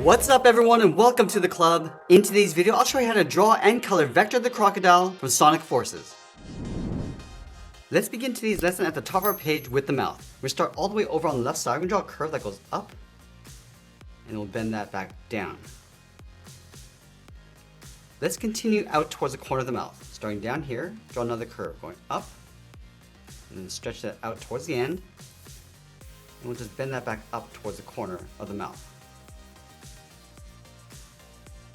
What's up everyone and welcome to the club. In today's video, I'll show you how to draw and color Vector the Crocodile from Sonic Forces. Let's begin today's lesson at the top of our page with the mouth. We're gonna start all the way over on the left side. We're gonna draw a curve that goes up and we'll bend that back down. Let's continue out towards the corner of the mouth. Starting down here, draw another curve going up and then stretch that out towards the end. And we'll just bend that back up towards the corner of the mouth.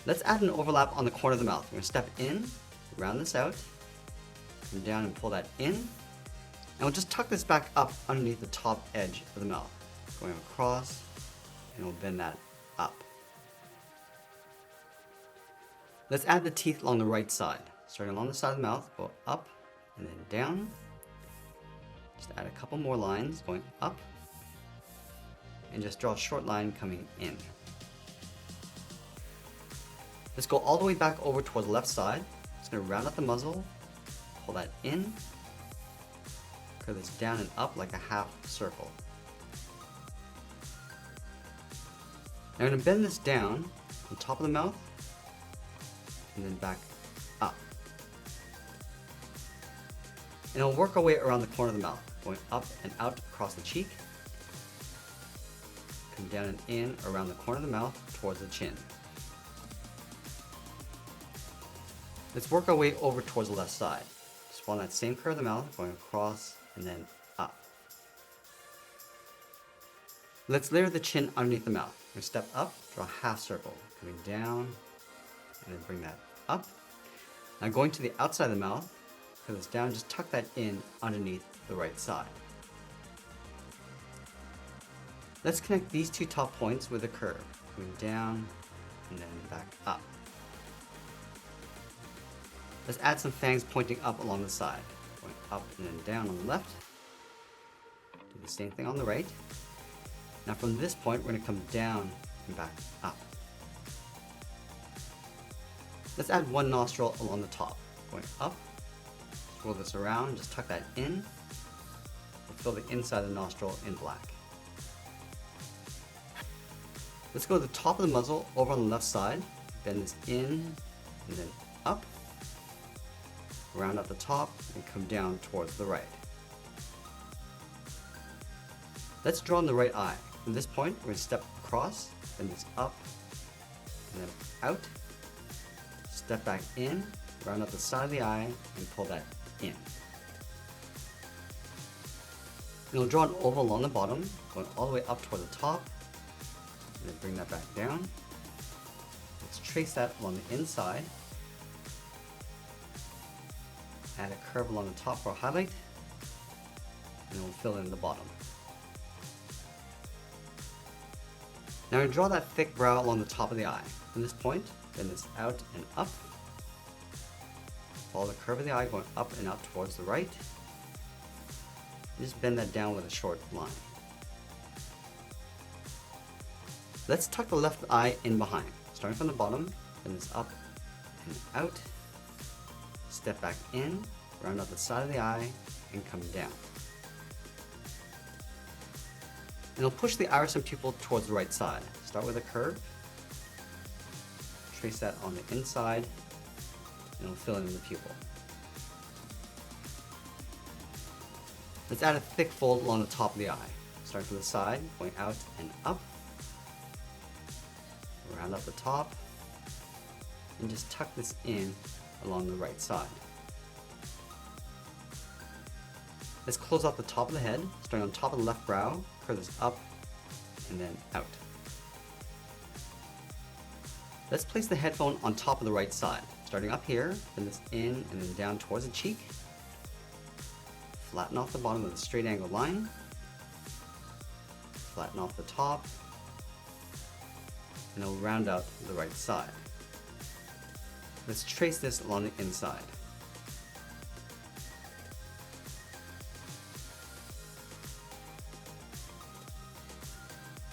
Let's add an overlap on the corner of the mouth. We're going to step in, round this out, come down and pull that in. And we'll just tuck this back up underneath the top edge of the mouth. Going across, and we'll bend that up. Let's add the teeth along the right side. Starting along the side of the mouth, go up and then down. Just add a couple more lines going up. And just draw a short line coming in. Let's go all the way back over towards the left side. Just going to round out the muzzle, pull that in, curve this down and up like a half circle. Now I'm going to bend this down on top of the mouth and then back up. And we'll work our way around the corner of the mouth, going up and out across the cheek, come down and in around the corner of the mouth towards the chin. Let's work our way over towards the left side. Just follow that same curve of the mouth, going across and then up. Let's layer the chin underneath the mouth. We're going to step up, draw a half circle, coming down, and then bring that up. Now going to the outside of the mouth, curve this down, just tuck that in underneath the right side. Let's connect these two top points with a curve, coming down and then back up. Let's add some fangs pointing up along the side, going up and then down on the left. Do the same thing on the right. Now from this point, we're going to come down and back up. Let's add one nostril along the top, going up, roll this around, just tuck that in. We'll fill the inside of the nostril in black. Let's go to the top of the muzzle over on the left side, bend this in and then up. Round out the top and come down towards the right. Let's draw in the right eye. From this point, we're going to step across, bend this up, and then out. Step back in, round out the side of the eye, and pull that in. And we'll draw an oval along the bottom, going all the way up toward the top, and then bring that back down. Let's trace that along the inside. Add a curve along the top for a highlight, and then we'll fill in the bottom. Now we're going to draw that thick brow along the top of the eye. From this point, bend this out and up. Follow the curve of the eye going up and out towards the right. Just bend that down with a short line. Let's tuck the left eye in behind. Starting from the bottom, bend this up and out. Step back in, round out the side of the eye, and come down. And we'll push the iris and pupil towards the right side. Start with a curve, trace that on the inside, and we'll fill in the pupil. Let's add a thick fold along the top of the eye. Start from the side, going out and up, round out the top, and just tuck this in along the right side. Let's close out the top of the head, starting on top of the left brow, curve this up and then out. Let's place the headphone on top of the right side, starting up here, bend this in and then down towards the cheek. Flatten off the bottom with a straight angle line. Flatten off the top, and then we'll round out the right side. Let's trace this along the inside.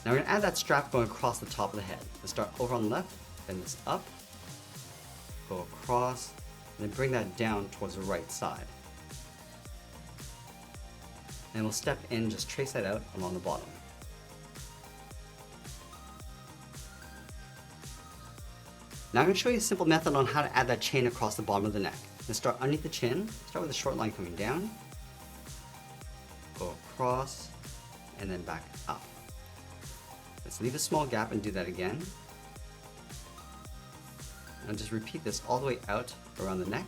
Now we're going to add that strap going across the top of the head. Let's start over on the left, bend this up, go across, and then bring that down towards the right side. And we'll step in, just trace that out along the bottom. Now I'm going to show you a simple method on how to add that chain across the bottom of the neck. Let's start underneath the chin, start with a short line coming down, go across, and then back up. Let's leave a small gap and do that again. And just repeat this all the way out around the neck,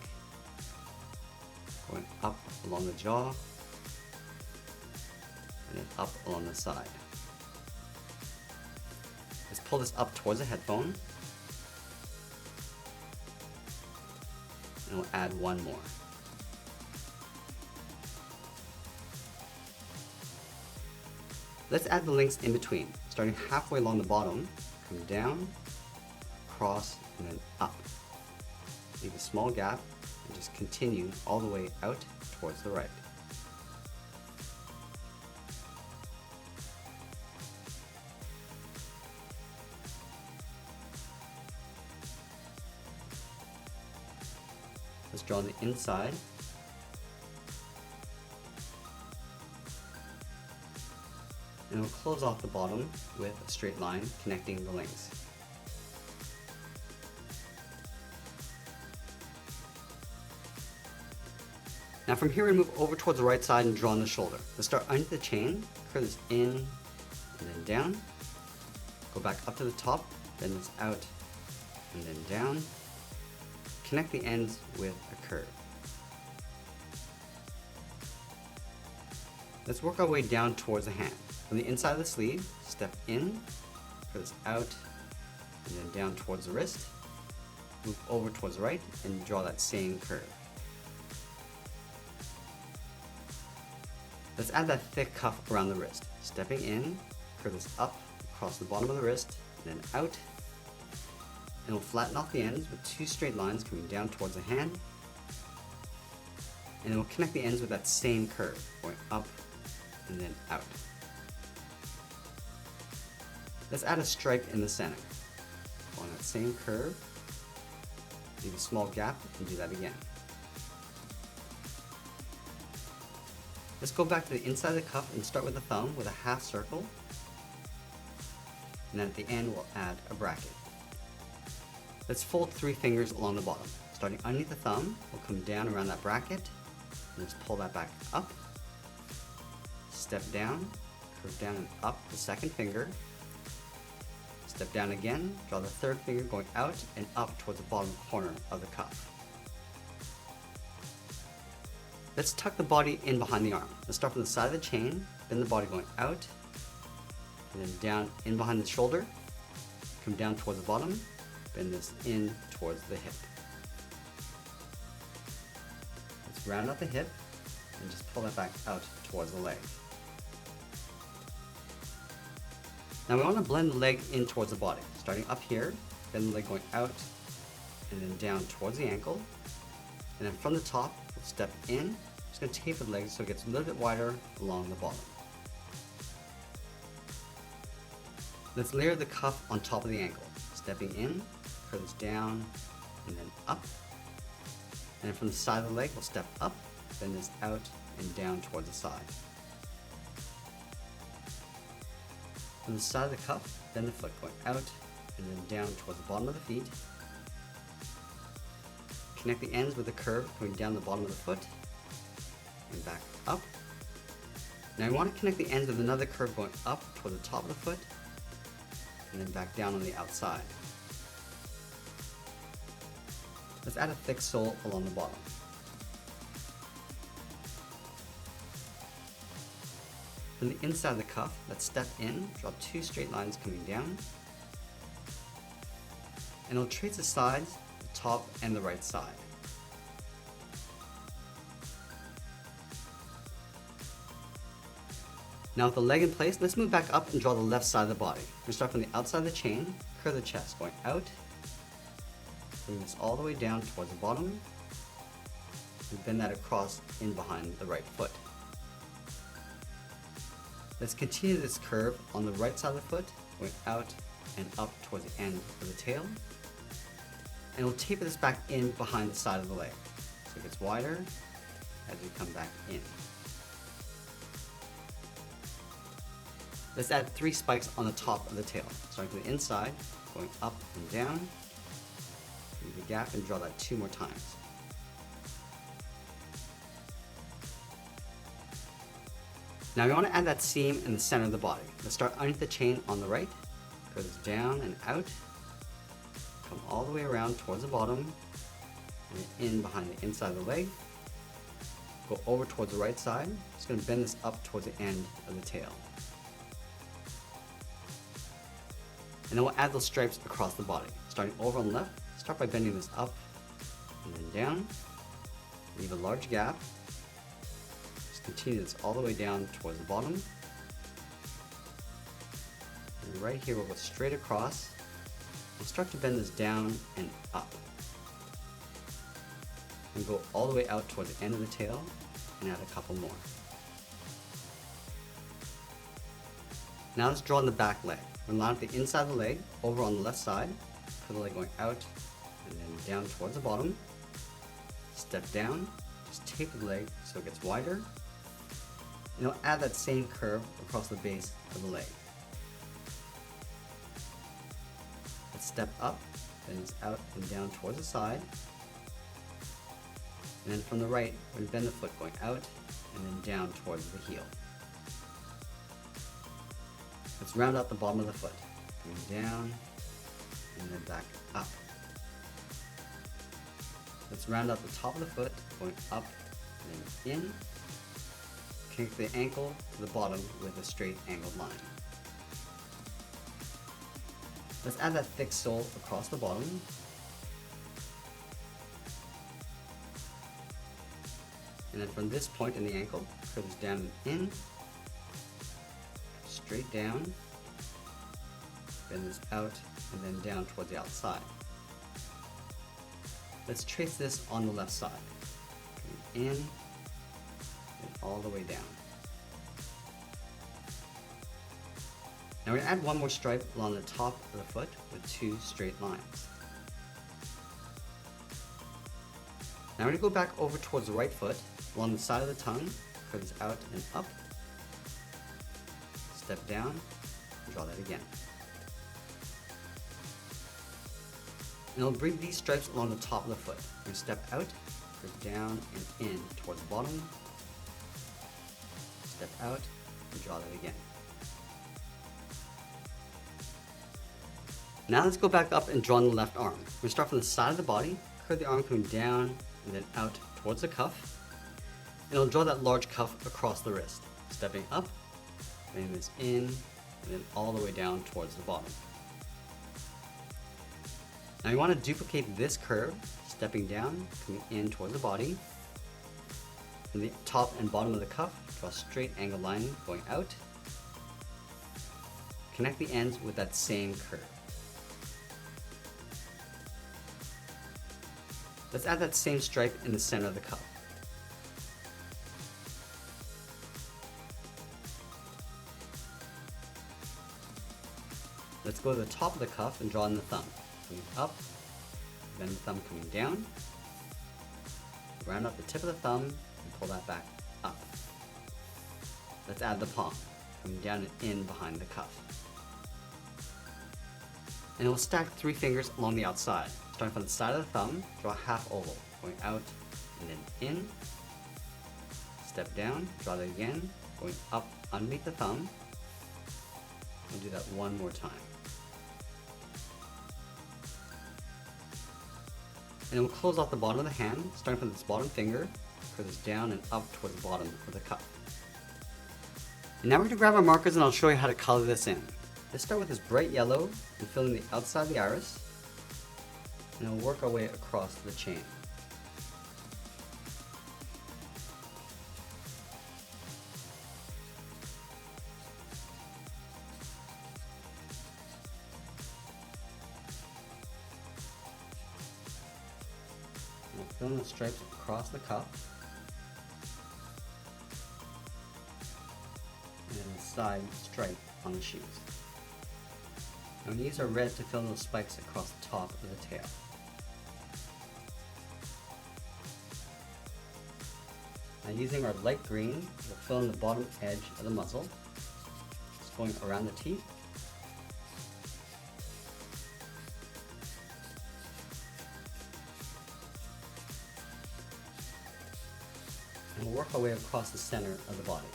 going up along the jaw, and then up along the side. Let's pull this up towards the headphone. And we'll add one more. Let's add the links in between, starting halfway along the bottom, come down, across, and then up. Leave a small gap and just continue all the way out towards the right. Let's draw on the inside. And we'll close off the bottom with a straight line connecting the links. Now from here we move over towards the right side and draw on the shoulder. Let's start under the chain, curve this in and then down. Go back up to the top, bend this out and then down. Connect the ends with a curve. Let's work our way down towards the hand. From the inside of the sleeve, step in, curve this out, and then down towards the wrist. Move over towards the right and draw that same curve. Let's add that thick cuff around the wrist. Stepping in, curve this up across the bottom of the wrist, and then out. And we'll flatten off the ends with two straight lines coming down towards the hand. And then we'll connect the ends with that same curve, going up and then out. Let's add a stripe in the center. On that same curve, leave a small gap and do that again. Let's go back to the inside of the cuff and start with the thumb with a half circle. And then at the end we'll add a bracket. Let's fold 3 fingers along the bottom. Starting underneath the thumb, we'll come down around that bracket, and just pull that back up. Step down, curve down and up the second finger. Step down again, draw the third finger going out and up towards the bottom corner of the cuff. Let's tuck the body in behind the arm. Let's start from the side of the chain, bend the body going out, and then down in behind the shoulder, come down towards the bottom, bend this in towards the hip. Let's round out the hip and just pull that back out towards the leg. Now we want to blend the leg in towards the body. Starting up here, bend the leg going out and then down towards the ankle. And then from the top, we'll step in. Just going to taper the leg so it gets a little bit wider along the bottom. Let's layer the cuff on top of the ankle. Stepping in, curve this down and then up. And then from the side of the leg, we'll step up, bend this out and down towards the side. From the side of the cuff, bend the foot going out and then down towards the bottom of the feet. Connect the ends with a curve going down the bottom of the foot and back up. Now you want to connect the ends with another curve going up toward the top of the foot and then back down on the outside. Let's add a thick sole along the bottom. From the inside of the cuff, let's step in, draw 2 straight lines coming down, and it'll trace the sides, the top, and the right side. Now with the leg in place, let's move back up and draw the left side of the body. We're going to start from the outside of the chain, curve the chest, going out, bring this all the way down towards the bottom, and bend that across in behind the right foot. Let's continue this curve on the right side of the foot, going out and up towards the end of the tail. And we'll taper this back in behind the side of the leg, so it gets wider as we come back in. Let's add 3 spikes on the top of the tail, starting from the inside, going up and down, leave a gap and draw that 2 more times. Now we want to add that seam in the center of the body. Let's start underneath the chain on the right, goes down and out, come all the way around towards the bottom, and in behind the inside of the leg, go over towards the right side. Just going to bend this up towards the end of the tail. And then we'll add those stripes across the body. Starting over on the left, start by bending this up and then down, leave a large gap. Continue this all the way down towards the bottom. And right here we'll go straight across. We'll start to bend this down and up. And go all the way out towards the end of the tail and add a couple more. Now let's draw on the back leg. We're going to line up the inside of the leg over on the left side. Put the leg going out and then down towards the bottom. Step down, just taper the leg so it gets wider. And we'll add that same curve across the base of the leg. Let's step up, bend this out and down towards the side. And then from the right, we're going to bend the foot going out and then down towards the heel. Let's round out the bottom of the foot. Going down and then back up. Let's round out the top of the foot, going up and then in. Connect the ankle to the bottom with a straight angled line. Let's add that thick sole across the bottom. And then from this point in the ankle, curves down and in, straight down, bend this out, and then down towards the outside. Let's trace this on the left side. Coming in, and all the way down. Now we're going to add one more stripe along the top of the foot with 2 straight lines. Now we're going to go back over towards the right foot along the side of the tongue, curves out and up, step down, and draw that again. And we'll bring these stripes along the top of the foot. We're going to step out, curve down and in towards the bottom, step out, and draw that again. Now let's go back up and draw on the left arm. We're going to start from the side of the body, curve the arm coming down and then out towards the cuff. And I'll draw that large cuff across the wrist. Stepping up, bringing this in, and then all the way down towards the bottom. Now you want to duplicate this curve, stepping down, coming in towards the body. From the top and bottom of the cuff, draw a straight angle line going out. Connect the ends with that same curve. Let's add that same stripe in the center of the cuff. Let's go to the top of the cuff and draw in the thumb. Coming up, then the thumb coming down. Round up the tip of the thumb and pull that back up. Let's add the palm, coming down and in behind the cuff. And we'll stack 3 fingers along the outside. Starting from the side of the thumb, draw a half oval, going out and then in. Step down, draw that again, going up underneath the thumb. We'll do that one more time. And then we'll close off the bottom of the hand, starting from this bottom finger, curve this down and up towards the bottom of the cuff. And now we're going to grab our markers and I'll show you how to color this in. Let's start with this bright yellow and fill in the outside of the iris. And then we'll work our way across the chain. We'll fill in the stripes across the cuff. And then a side stripe on the shoes. And we use our red to fill in those spikes across the top of the tail. Now using our light green, we'll fill in the bottom edge of the muzzle, just going around the teeth. And we'll work our way across the center of the body.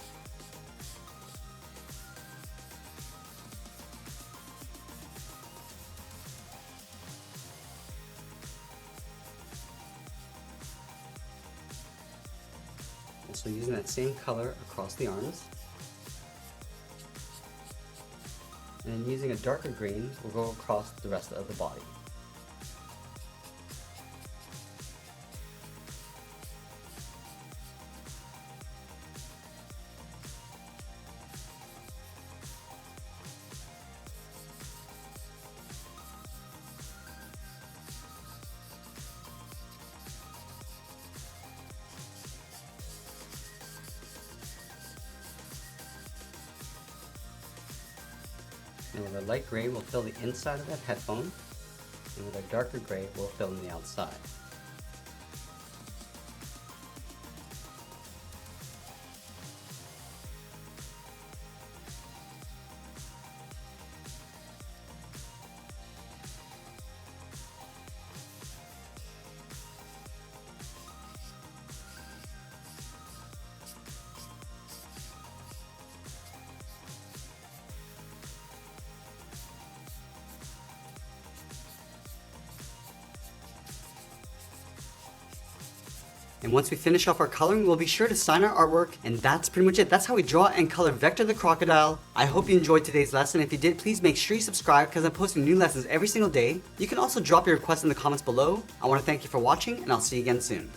Also using that same color across the arms. And then using a darker green, we'll go across the rest of the body. And with a light gray, we'll fill the inside of that headphone, and with a darker gray, we'll fill in the outside. And once we finish off our coloring, we'll be sure to sign our artwork, and that's pretty much it. That's how we draw and color Vector the Crocodile. I hope you enjoyed today's lesson. If you did, please make sure you subscribe because I'm posting new lessons every single day. You can also drop your requests in the comments below. I want to thank you for watching, and I'll see you again soon.